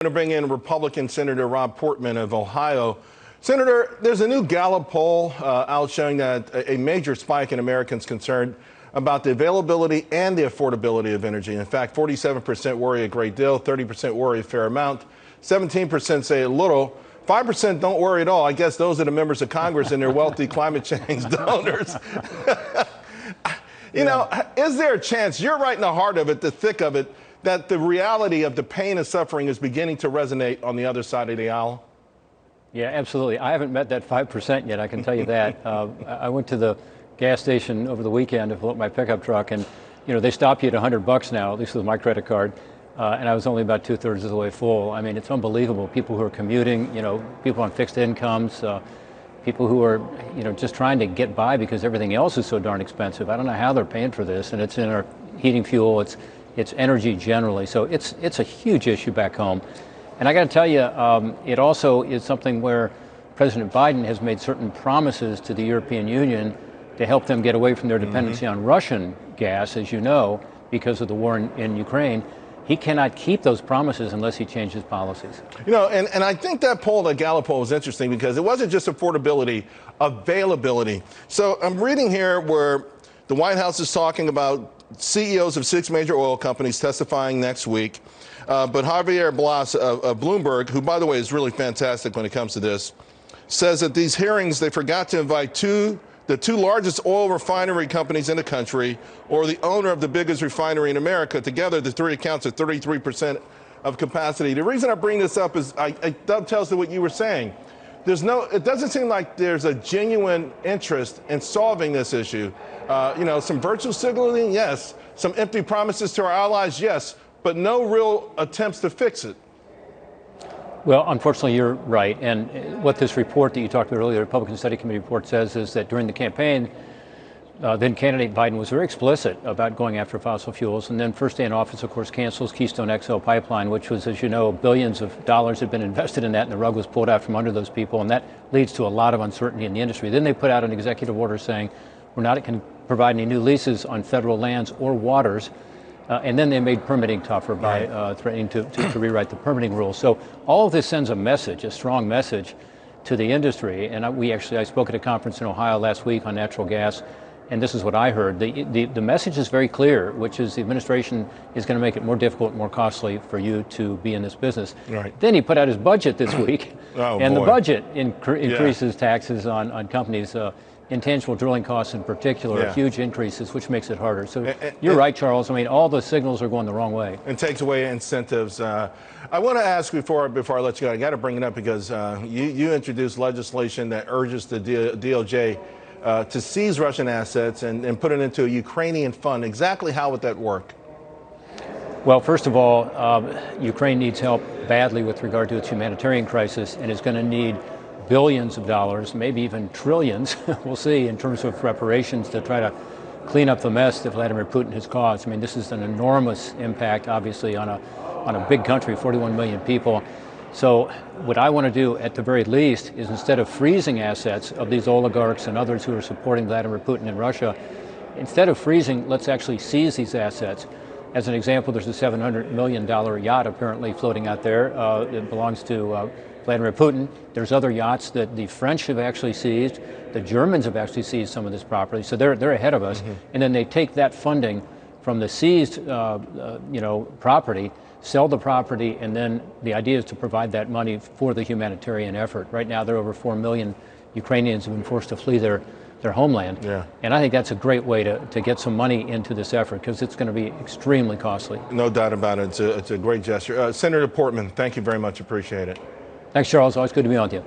To bring in Republican Senator Rob Portman of Ohio. Senator, there's a new Gallup poll out showing that a major spike in Americans concerned about the availability and the affordability of energy. In fact, 47% worry a great deal, 30% worry a fair amount, 17% say a little, 5% don't worry at all. I guess those are the members of Congress and their wealthy climate change donors. You know, is there a chance, you're right in the heart of it, the thick of it, that the reality of the pain and suffering is beginning to resonate on the other side of the aisle? Yeah, absolutely. I haven't met that 5% yet, I can tell you that. I went to the gas station over the weekend to fill up my pickup truck, and you know, they stop you at $100 now, at least with my credit card, and I was only about 2/3 of the way full. I mean, it's unbelievable. People who are commuting, you know, people on fixed incomes, people who are, you know, just trying to get by because everything else is so darn expensive. I don't know how they're paying for this, and it's in our heating fuel, it's energy generally. So it's a huge issue back home. And I got to tell you, it also is something where President Biden has made certain promises to the European Union to help them get away from their dependency on Russian gas, as you know, because of the war in Ukraine. He cannot keep those promises unless he changes policies. You know, and I think that poll, the Gallup poll, was interesting because it wasn't just affordability, availability. So I'm reading here where the White House is talking about CEOs of 6 major oil companies testifying next week. But Javier Blas of Bloomberg, who, by the way, is really fantastic when it comes to this, says that these hearings, they forgot to invite the two largest oil refinery companies in the country, or the owner of the biggest refinery in America. Together, the three accounts for 33% of capacity. The reason I bring this up is it dovetails to what you were saying. It doesn't seem like there's a genuine interest in solving this issue. You know, some virtue signaling, yes. Some empty promises to our allies, yes. But no real attempts to fix it. Well, unfortunately, you're right. And what this report that you talked about earlier, the Republican Study Committee report, says is that during the campaign, then candidate Biden was very explicit about going after fossil fuels. And then first day in office, of course, cancels Keystone XL pipeline, which was, as you know, billions of dollars had been invested in that, and the rug was pulled out from under those people. And that leads to a lot of uncertainty in the industry. Then they put out an executive order saying we're not going to provide any new leases on federal lands or waters. And then they made permitting tougher by threatening to rewrite the permitting rules. So all of this sends a message, a strong message to the industry. And I spoke at a conference in Ohio last week on natural gas, and this is what I heard. The message is very clear, which is the administration is going to make it more difficult, more costly for you to be in this business. Right. Then he put out his budget this week, and boy. the budget increases taxes on companies. Intangible drilling costs in particular are huge increases, which makes it harder. So you're right, Charles. I mean, all the signals are going the wrong way. And takes away incentives. I want to ask before I let you go, I got to bring it up because you introduced legislation that urges the DOJ to seize Russian assets and put it into a Ukrainian fund. Exactly how would that work? Well, first of all, Ukraine needs help badly with regard to its humanitarian crisis, and is going to need billions of dollars, maybe even trillions, we'll see, in terms of reparations to try to clean up the mess that Vladimir Putin has caused. I mean, this is an enormous impact, obviously, on a big country, 41 million people. So what I want to do, at the very least, is instead of freezing assets of these oligarchs and others who are supporting Vladimir Putin in Russia, instead of freezing, let's actually seize these assets. As an example, there's a $700 million yacht apparently floating out there. It belongs to Vladimir Putin. There's other yachts that the French have actually seized. The Germans have actually seized some of this property, so they're ahead of us. And then they take that funding from the seized, property, sell the property, and then the idea is to provide that money for the humanitarian effort. Right now, there are over 4 million Ukrainians who have been forced to flee their homeland. And I think that's a great way to get some money into this effort, because it's going to be extremely costly. No doubt about it. It's a great gesture. Senator Portman, thank you very much. Appreciate it. Thanks, Charles. Always good to be on with you.